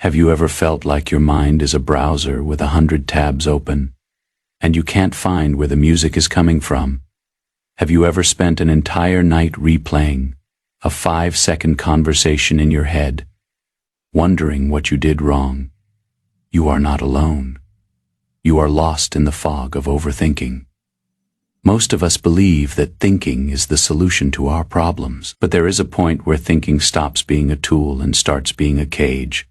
Have you ever felt like your mind is a browser with 100 tabs open, and you can't find where the music is coming from? Have you ever spent an entire night replaying a 5-second conversation in your head, wondering what you did wrong? You are not alone. You are lost in the fog of overthinking. Most of us believe that thinking is the solution to our problems, but there is a point where thinking stops being a tool and starts being a cage.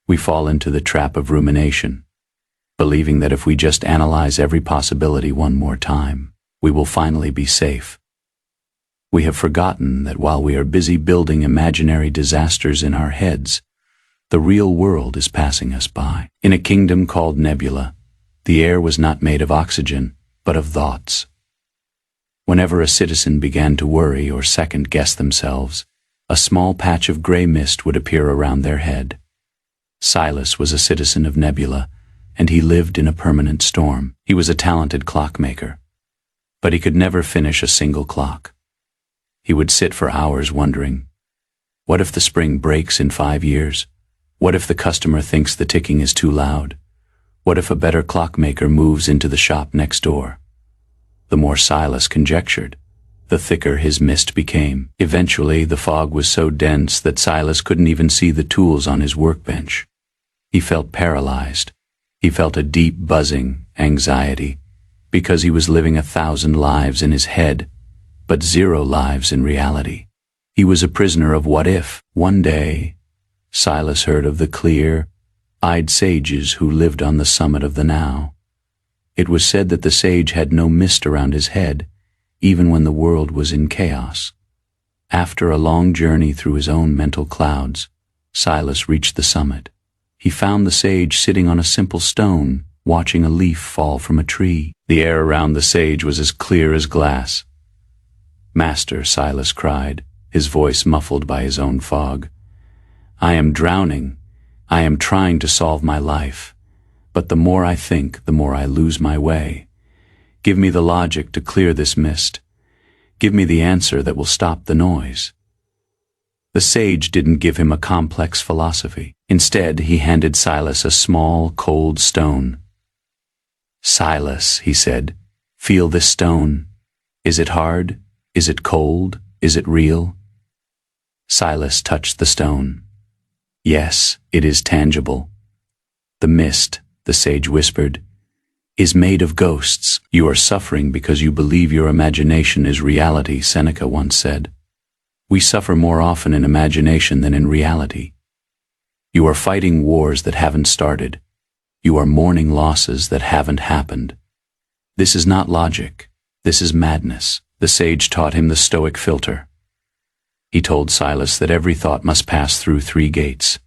We fall into the trap of rumination, believing that if we just analyze every possibility one more time, we will finally be safe. We have forgotten that while we are busy building imaginary disasters in our heads, the real world is passing us by. In a kingdom called Nebula, the air was not made of oxygen, but of thoughts. Whenever a citizen began to worry or second-guess themselves, a small patch of gray mist would appear around their head. Silas was a citizen of Nebula, and he lived in a permanent storm. He was a talented clockmaker, but he could never finish a single clock. He would sit for hours wondering, what if the spring breaks in 5 years? What if the customer thinks the ticking is too loud? What if a better clockmaker moves into the shop next door? The more Silas conjectured, the thicker his mist became. Eventually, the fog was so dense that Silas couldn't even see the tools on his workbench. He felt paralyzed. He felt a deep buzzing anxiety because he was living 1,000 lives in his head, but 0 lives in reality. He was a prisoner of what if. One day, Silas heard of the clear-eyed sages who lived on the summit of the now. It was said that the sage had no mist around his head, even when the world was in chaos. After a long journey through his own mental clouds, Silas reached the summit. He found the sage sitting on a simple stone, watching a leaf fall from a tree. The air around the sage was as clear as glass. "Master," Silas cried, his voice muffled by his own fog, "I am drowning. I am trying to solve my life. But the more I think, the more I lose my way. Give me the logic to clear this mist. Give me the answer that will stop the noise." The sage didn't give him a complex philosophy. Instead, he handed Silas a small, cold stone. "Silas," he said, "feel this stone. Is it hard? Is it cold? Is it real?" Silas touched the stone. "Yes, it is tangible." "The mist," the sage whispered, "is made of ghosts. You are suffering because you believe your imagination is reality," Seneca once said. We suffer more often in imagination than in reality. You are fighting wars that haven't started. You are mourning losses that haven't happened. This is not logic. This is madness. The sage taught him the Stoic filter. He told Silas that every thought must pass through 3 gates.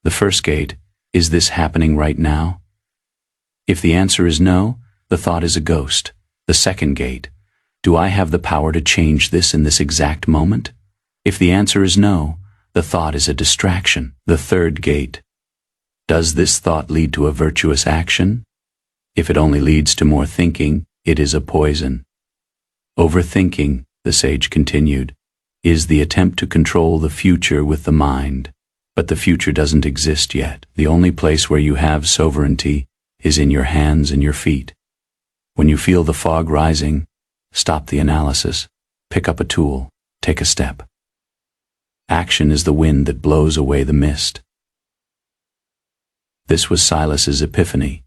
The first gate, is this happening right now? If the answer is no, the thought is a ghost. The second gate, do I have the power to change this in this exact moment? If the answer is no, the thought is a distraction. The third gate, does this thought lead to a virtuous action? If it only leads to more thinking, it is a poison. Overthinking, the sage continued, is the attempt to control the future with the mind. But the future doesn't exist yet. The only place where you have sovereignty is in your hands and your feet. When you feel the fog rising, stop the analysis, pick up a tool, take a step. Action is the wind that blows away the mist. This was Silas's epiphany.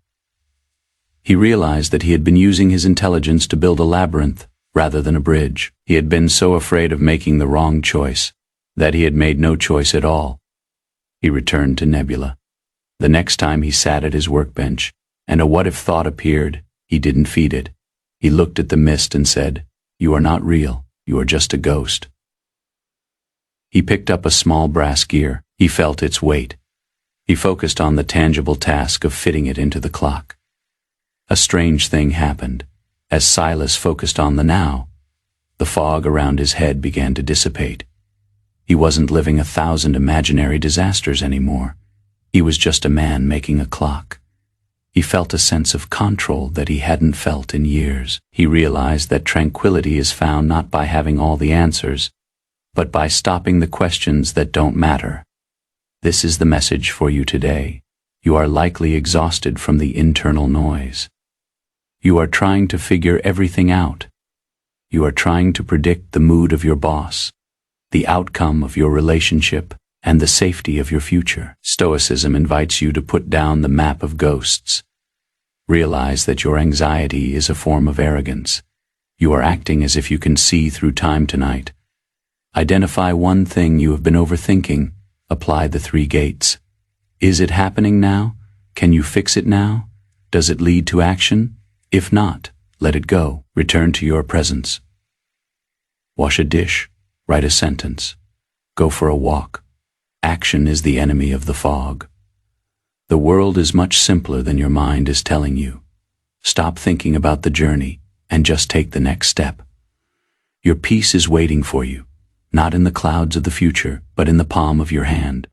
He realized that he had been using his intelligence to build a labyrinth rather than a bridge. He had been so afraid of making the wrong choice that he had made no choice at all. He returned to Nebula. The next time he sat at his workbench, and a what-if thought appeared, he didn't feed it. He looked at the mist and said, "You are not real. You are just a ghost." He picked up a small brass gear. He felt its weight. He focused on the tangible task of fitting it into the clock. A strange thing happened. As Silas focused on the now, the fog around his head began to dissipate. He wasn't living 1,000 imaginary disasters anymore. He was just a man making a clock. He felt a sense of control that he hadn't felt in years. He realized that tranquility is found not by having all the answers, but by stopping the questions that don't matter. This is the message for you today. You are likely exhausted from the internal noise. You are trying to figure everything out. You are trying to predict the mood of your boss, the outcome of your relationship, and the safety of your future. Stoicism invites you to put down the map of ghosts. Realize that your anxiety is a form of arrogance. You are acting as if you can see through time tonight. Identify one thing you have been overthinking. Apply the 3 gates. Is it happening now? Can you fix it now? Does it lead to action? If not, let it go. Return to your presence. Wash a dish. Write a sentence. Go for a walk. Action is the enemy of the fog. The world is much simpler than your mind is telling you. Stop thinking about the journey and just take the next step. Your peace is waiting for you, not in the clouds of the future, but in the palm of your hand.